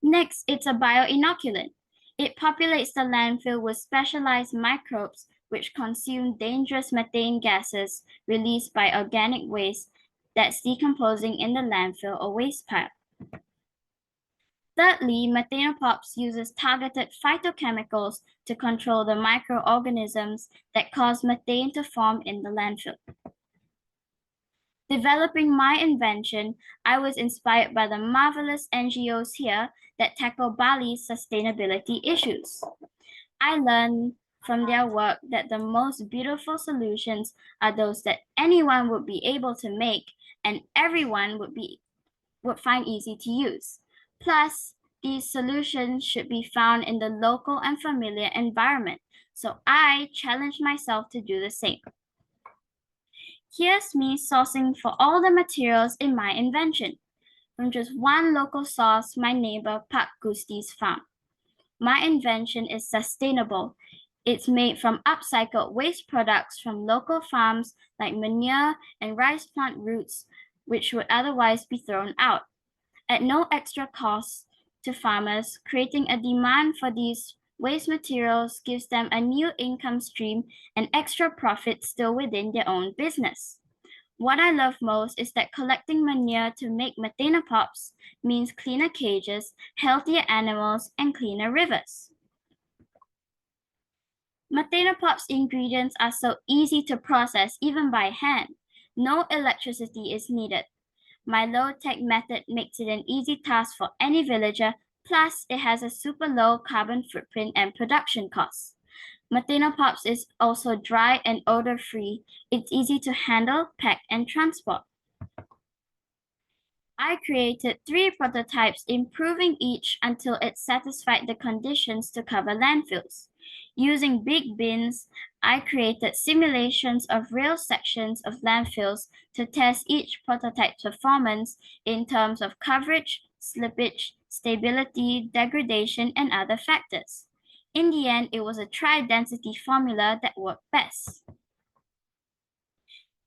Next, it's a bioinoculant. It populates the landfill with specialized microbes which consume dangerous methane gases released by organic waste that's decomposing in the landfill or waste pile. Thirdly, Methanopops uses targeted phytochemicals to control the microorganisms that cause methane to form in the landfill. Developing my invention, I was inspired by the marvelous NGOs here that tackle Bali's sustainability issues. I learned from their work that the most beautiful solutions are those that anyone would be able to make and everyone would find easy to use. Plus, these solutions should be found in the local and familiar environment, so I challenged myself to do the same. Here's me sourcing for all the materials in my invention, from just one local source, my neighbor Pak Gusti's farm. My invention is sustainable. It's made from upcycled waste products from local farms like manure and rice plant roots, which would otherwise be thrown out. At no extra cost to farmers, creating a demand for these waste materials gives them a new income stream and extra profit still within their own business. What I love most is that collecting manure to make Methanopops means cleaner cages, healthier animals, and cleaner rivers. Methanopops ingredients are so easy to process even by hand. No electricity is needed. My low-tech method makes it an easy task for any villager, plus it has a super low carbon footprint and production costs. Methanopops is also dry and odor-free. It's easy to handle, pack, and transport. I created 3 prototypes, improving each until it satisfied the conditions to cover landfills. Using big bins, I created simulations of real sections of landfills to test each prototype's performance in terms of coverage, slippage, stability, degradation, and other factors. In the end, it was a tri-density formula that worked best.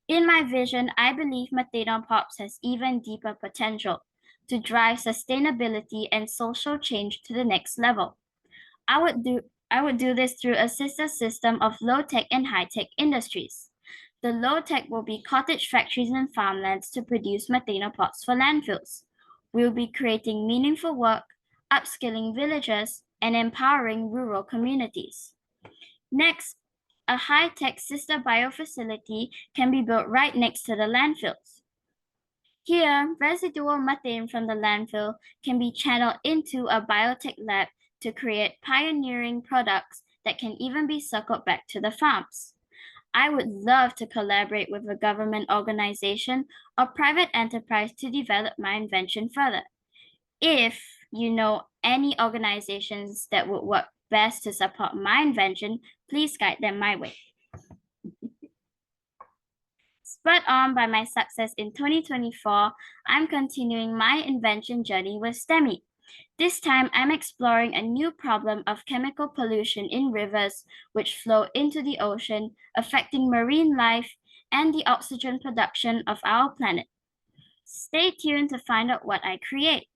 In my vision, I believe Mateno-Pops has even deeper potential to drive sustainability and social change to the next level. I would do this through a sister system of low-tech and high-tech industries. The low-tech will be cottage factories and farmlands to produce Mateno-Pops for landfills. We'll be creating meaningful work, upskilling villagers, and empowering rural communities. Next, a high-tech sister biofacility can be built right next to the landfills. Here, residual methane from the landfill can be channeled into a biotech lab to create pioneering products that can even be circled back to the farms. I would love to collaborate with a government organization or private enterprise to develop my invention further. If you know any organizations that would work best to support my invention, please guide them my way. Spurred on by my success in 2024, I'm continuing my invention journey with STEMI. This time, I'm exploring a new problem of chemical pollution in rivers which flow into the ocean, affecting marine life and the oxygen production of our planet. Stay tuned to find out what I create.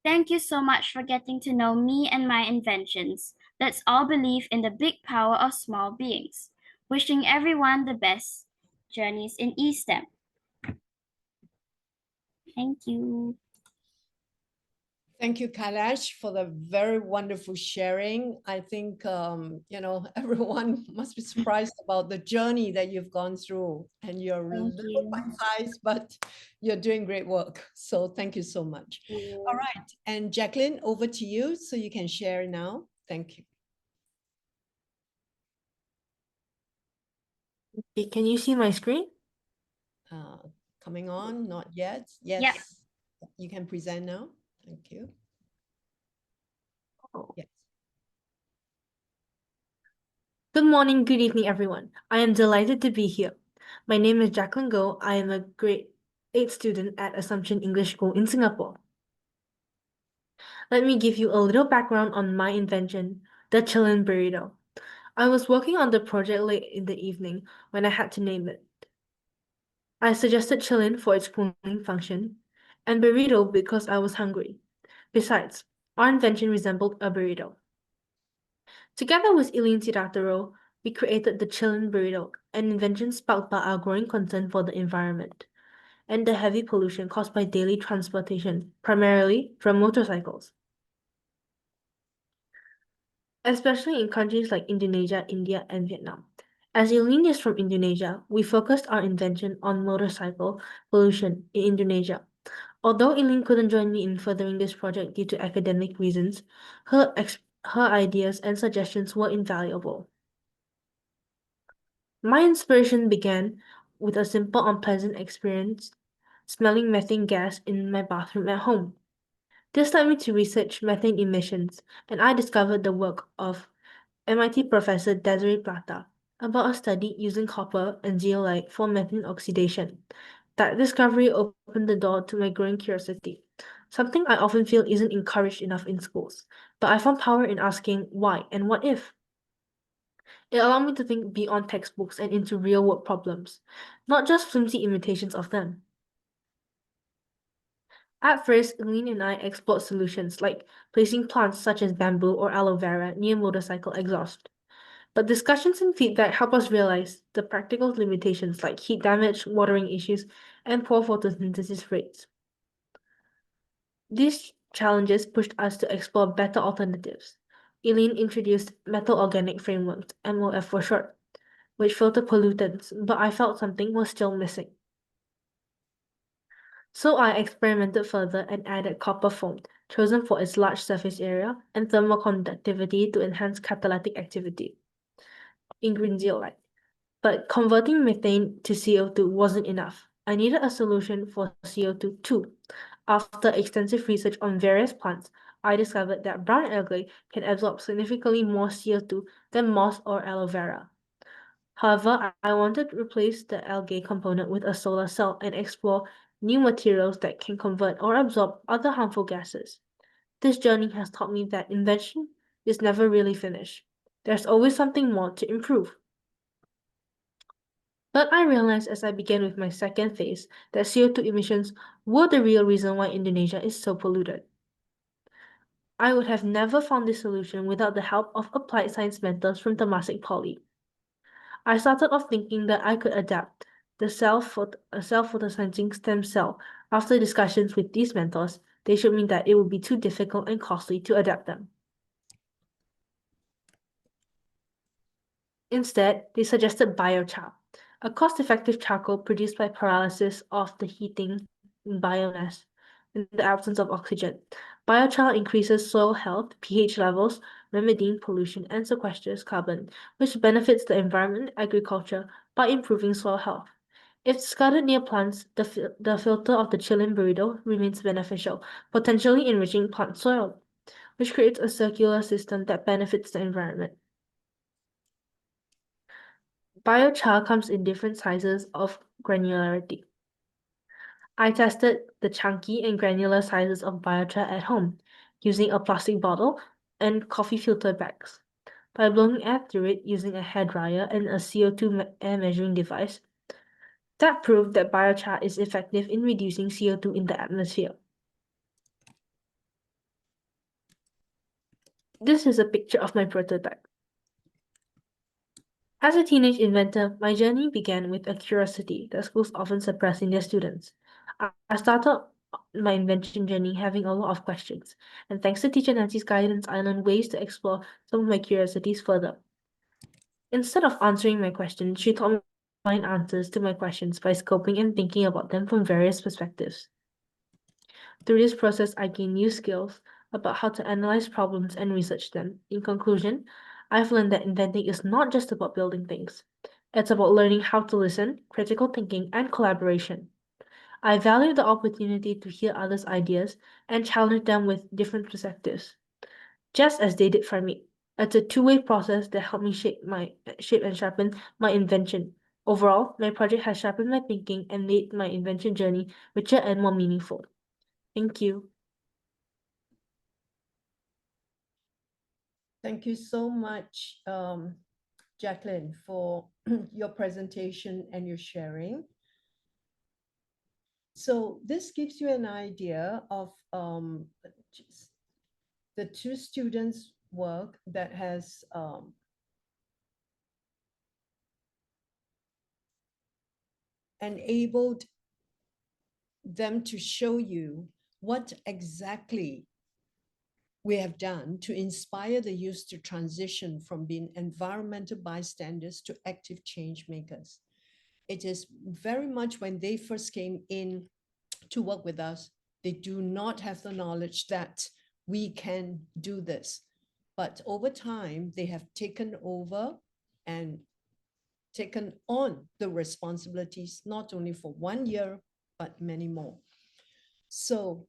Thank you so much for getting to know me and my inventions. Let's all believe in the big power of small beings. Wishing everyone the best journeys in eSTEM. Thank you. Thank you, Kailash, for the very wonderful sharing. I think, everyone must be surprised about the journey that you've gone through, and you're a Thank little you. bite-sized, but you're doing great work. So thank you so much. All right, and Jacqueline, over to you, so you can share now. Thank you. Okay, can you see my screen? Coming on, not yet. Yes, Yep. you can present now. Thank you. Oh. Yes. Good morning, good evening, everyone. I am delighted to be here. My name is Jacqueline Goh. I am a grade 8 student at Assumption English School in Singapore. Let me give you a little background on my invention, the Chillin burrito. I was working on the project late in the evening when I had to name it. I suggested Chillin for its cooling function, and burrito because I was hungry. Besides, our invention resembled a burrito. Together with Eileen Tiratoro, we created the Chillin burrito, an invention sparked by our growing concern for the environment and the heavy pollution caused by daily transportation, primarily from motorcycles. Especially in countries like Indonesia, India, and Vietnam. As Eileen is from Indonesia, we focused our invention on motorcycle pollution in Indonesia. Although Eileen couldn't join me in furthering this project due to academic reasons, her ideas and suggestions were invaluable. My inspiration began with a simple unpleasant experience smelling methane gas in my bathroom at home. This led me to research methane emissions, and I discovered the work of MIT professor Desiree Plata about a study using copper and zeolite for methane oxidation. That discovery opened the door to my growing curiosity, something I often feel isn't encouraged enough in schools, but I found power in asking why and what if. It allowed me to think beyond textbooks and into real-world problems, not just flimsy imitations of them. At first, Eileen and I explored solutions like placing plants such as bamboo or aloe vera near motorcycle exhaust. But discussions and feedback help us realize the practical limitations like heat damage, watering issues, and poor photosynthesis rates. These challenges pushed us to explore better alternatives. Eileen introduced metal organic frameworks, MOF for short, which filter pollutants, but I felt something was still missing. So I experimented further and added copper foam, chosen for its large surface area and thermal conductivity to enhance catalytic activity in green zeolite. But converting methane to CO2 wasn't enough. I needed a solution for CO2 too. After extensive research on various plants, I discovered that brown algae can absorb significantly more CO2 than moss or aloe vera. However, I wanted to replace the algae component with a solar cell and explore new materials that can convert or absorb other harmful gases. This journey has taught me that invention is never really finished. There's always something more to improve. But I realized as I began with my second phase that CO2 emissions were the real reason why Indonesia is so polluted. I would have never found this solution without the help of applied science mentors from Temasek Poly. I started off thinking that I could adapt the self-photosynthesizing stem cell. After discussions with these mentors, they showed me that it would be too difficult and costly to adapt them. Instead, they suggested biochar, a cost-effective charcoal produced by pyrolysis of the heating in biomass in the absence of oxygen. Biochar increases soil health, pH levels, remedying pollution, and sequesters carbon, which benefits the environment and agriculture by improving soil health. If discarded near plants, the filter of the Chilean burrito remains beneficial, potentially enriching plant soil, which creates a circular system that benefits the environment. Biochar comes in different sizes of granularity. I tested the chunky and granular sizes of biochar at home, using a plastic bottle and coffee filter bags. By blowing air through it using a hairdryer and a CO2 air measuring device, that proved that biochar is effective in reducing CO2 in the atmosphere. This is a picture of my prototype. As a teenage inventor, my journey began with a curiosity that schools often suppress in their students. I started my invention journey having a lot of questions, and thanks to teacher Nancy's guidance, I learned ways to explore some of my curiosities further. Instead of answering my questions, she taught me to find answers to my questions by scoping and thinking about them from various perspectives. Through this process, I gained new skills about how to analyze problems and research them. In conclusion, I've learned that inventing is not just about building things. It's about learning how to listen, critical thinking, and collaboration. I value the opportunity to hear others' ideas and challenge them with different perspectives, just as they did for me. It's a two-way process that helped me shape and sharpen my invention. Overall, my project has sharpened my thinking and made my invention journey richer and more meaningful. Thank you. Thank you so much, Jacqueline, for your presentation and your sharing. So this gives you an idea of the two students' work that has enabled them to show you what exactly we have done to inspire the youth to transition from being environmental bystanders to active change makers. It is very much when they first came in to work with us, they do not have the knowledge that we can do this. But over time, they have taken over and taken on the responsibilities, not only for 1 year, but many more. So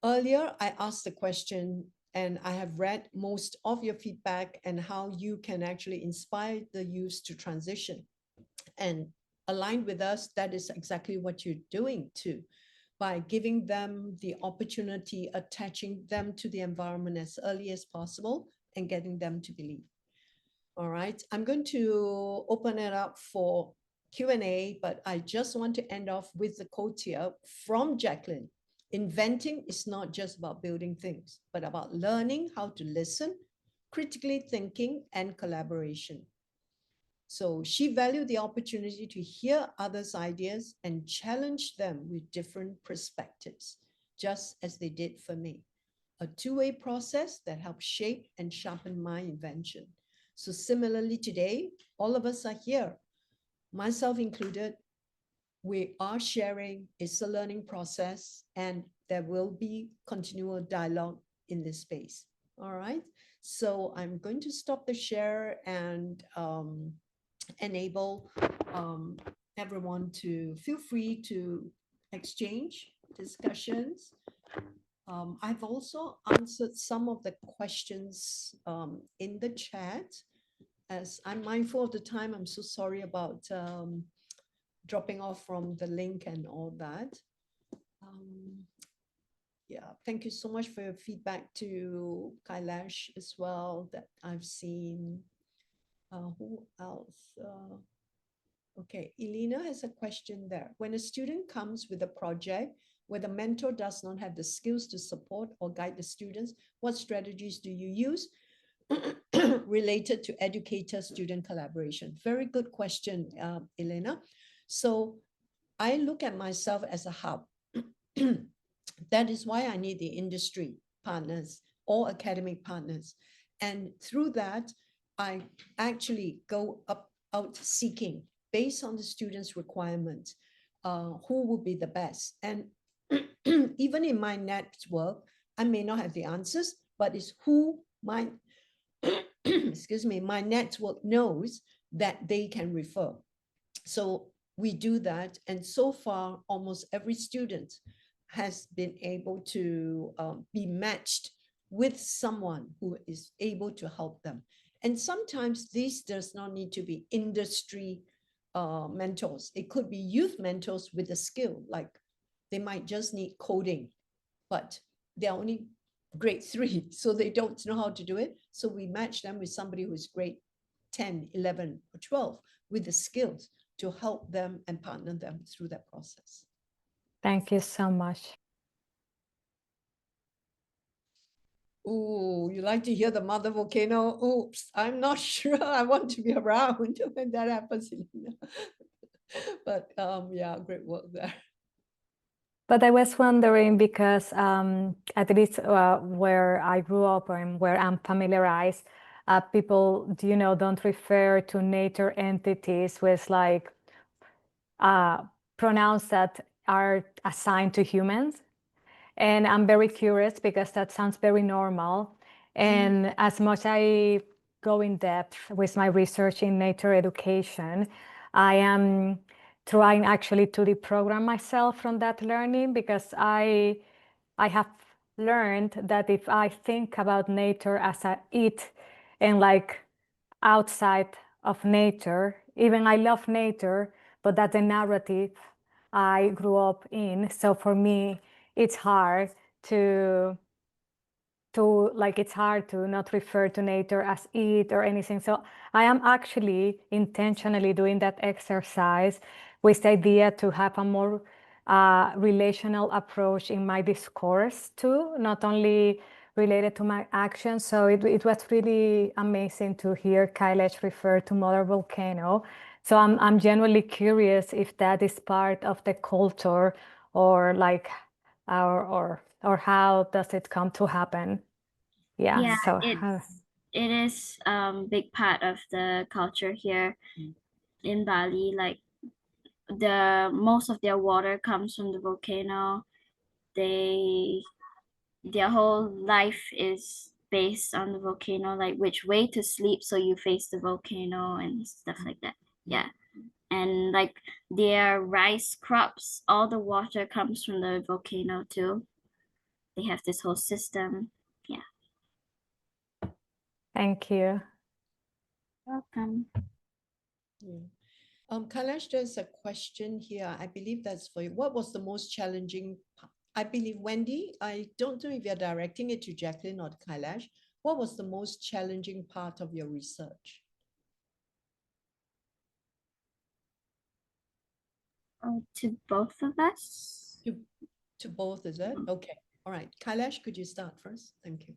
earlier, I asked the question, and I have read most of your feedback and how you can actually inspire the youth to transition. And aligned with us, that is exactly what you're doing too, by giving them the opportunity, attaching them to the environment as early as possible and getting them to believe. All right, I'm going to open it up for Q&A, but I just want to end off with the quote here from Jacqueline. Inventing is not just about building things, but about learning how to listen, critically thinking, and collaboration. So she valued the opportunity to hear others' ideas and challenge them with different perspectives, just as they did for me. A two-way process that helped shape and sharpen my invention. So similarly today, all of us are here, myself included. We are sharing, it's a learning process, and there will be continual dialogue in this space. All right, so I'm going to stop the share and enable everyone to feel free to exchange discussions. I've also answered some of the questions in the chat. As I'm mindful of the time, I'm so sorry about dropping off from the link and all that. Yeah, thank you so much for your feedback to Kailash as well that I've seen. Who else? Okay, Elena has a question there. When a student comes with a project where the mentor does not have the skills to support or guide the students, what strategies do you use related to educator-student collaboration? Very good question, Elena. So I look at myself as a hub. That is why I need the industry partners or academic partners. And through that, I actually go out seeking based on the students' requirements, who will be the best. And even in my network, I may not have the answers, but it's who my, excuse me, my network knows that they can refer. So we do that. And so far, almost every student has been able to be matched with someone who is able to help them. And sometimes this does not need to be industry mentors. It could be youth mentors with a skill, like they might just need coding, but they're only grade 3, so they don't know how to do it. So we match them with somebody who's grade 10, 11, or 12 with the skills to help them and partner them through that process. Thank you so much. Oh, you like to hear the mother volcano? Oops, I'm not sure I want to be around when that happens. But yeah, great work there. But I was wondering because at least where I grew up and where I'm familiarized, people, don't refer to nature entities with like pronouns that are assigned to humans. And I'm very curious because that sounds very normal. And as much I go in depth with my research in nature education, I am trying actually to deprogram myself from that learning, because I have learned that if I think about nature as a it and like outside of nature, even I love nature, but that's a narrative I grew up in. So for me, it's hard to it's hard to not refer to nature as it or anything. So I am actually intentionally doing that exercise with the idea to have a more relational approach in my discourse too, not only related to my actions. So it was really amazing to hear Kailash refer to Mother Volcano. So I'm genuinely curious if that is part of the culture, or like or how does it come to happen? Yeah, Yeah, so it is big part of the culture here in Bali. Like most of their water comes from the volcano. Their whole life is based on the volcano, like which way to sleep so you face the volcano and stuff like that. Yeah. And like their rice crops, all the water comes from the volcano too. They have this whole system. Yeah. thank you. Welcome. Yeah. Kailash, there's a question here. I believe that's for you. What was the most challenging? I believe, Wendy, I don't know if you're directing it to Jacqueline or Kailash. What was the most challenging part of your research? To both of us? To both, is it? Okay. All right. Kailash, could you start first? Thank you.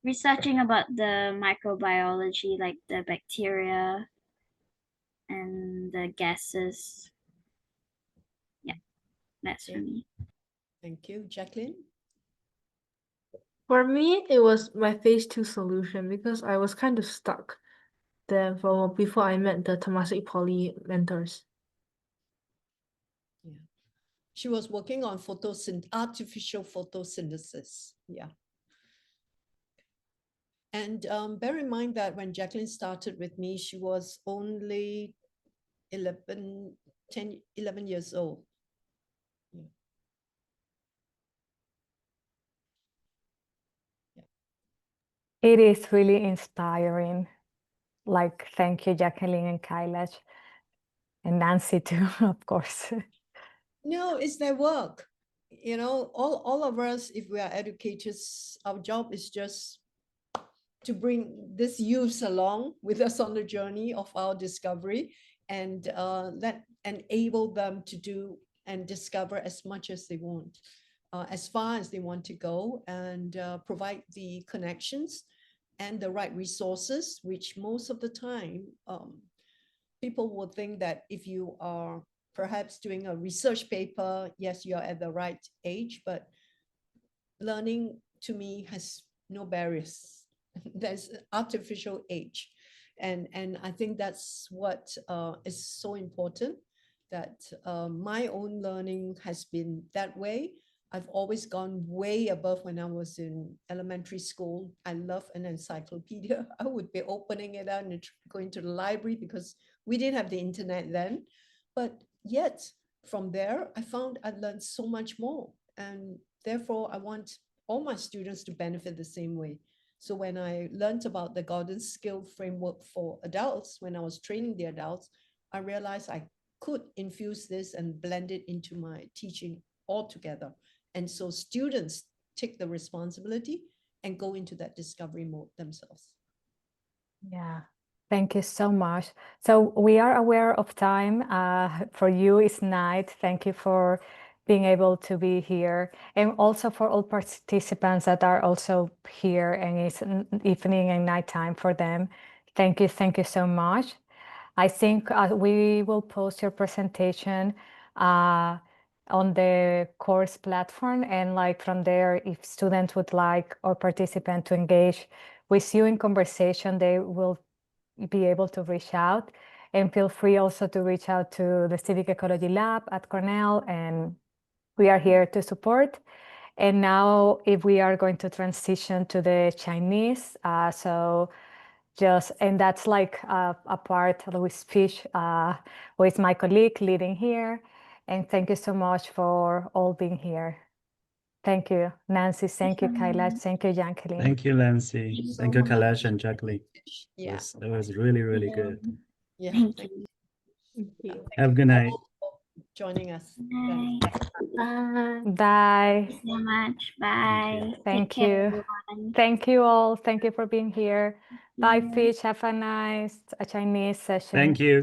Researching about the microbiology, like the bacteria and the gases. Yeah, that's for me. Thank you. Jacqueline? For me, it was my phase 2 solution because I was kind of stuck there before I met the Temasek Poly mentors. Yeah. She was working on artificial photosynthesis. Yeah. And bear in mind that when Jacqueline started with me, she was only 11, 10, 11 years old. It is really inspiring. Like, thank you, Jacqueline and Kailash, and Nancy too, of course. No, it's their work. You know, all of us, if we are educators, our job is just to bring these youths along with us on the journey of our discovery and let enable them to do and discover as much as they want, as far as they want to go, and provide the connections and the right resources, which most of the time people will think that if you are perhaps doing a research paper, yes, you're at the right age, but learning to me has no barriers. There's artificial age. And I think that's what is so important, that my own learning has been that way. I've always gone way above. When I was in elementary school, I love an encyclopedia. I would be opening it out and going to the library because we didn't have the internet then. But yet from there, I found I learned so much more. And therefore, I want all my students to benefit the same way. So when I learned about the Golden Skill Framework for adults, when I was training the adults, I realized I could infuse this and blend it into my teaching altogether. And so students take the responsibility and go into that discovery mode themselves. Yeah, thank you so much. So we are aware of time. For you, it's night. Thank you for being able to be here, and also for all participants that are also here, and it's evening and nighttime for them. Thank you so much. I think we will post your presentation on the course platform, and like from there, if students would like or participant to engage with you in conversation, they will be able to reach out. And feel free also to reach out to the Civic Ecology Lab at Cornell, and we are here to support. And now, if we are going to transition to the Chinese, and that's like a part of we speech with my colleague leading here. And thank you so much for all being here. Thank you, Nancy. Thank you, Kailash. Thank you, Jacqueline. Thank you, Nancy. you so Thank you, much. Kailash and Jacqueline. Yeah. That was really, really good. Yeah. Thank Thank you. you. Have a good night. all for joining us. Bye. Bye. Bye. Thank you so much. Bye. Thank Take care, you. everyone. Thank you all. Thank you for being here. Bye, you. Fitch. Have a nice Chinese session. Thank you.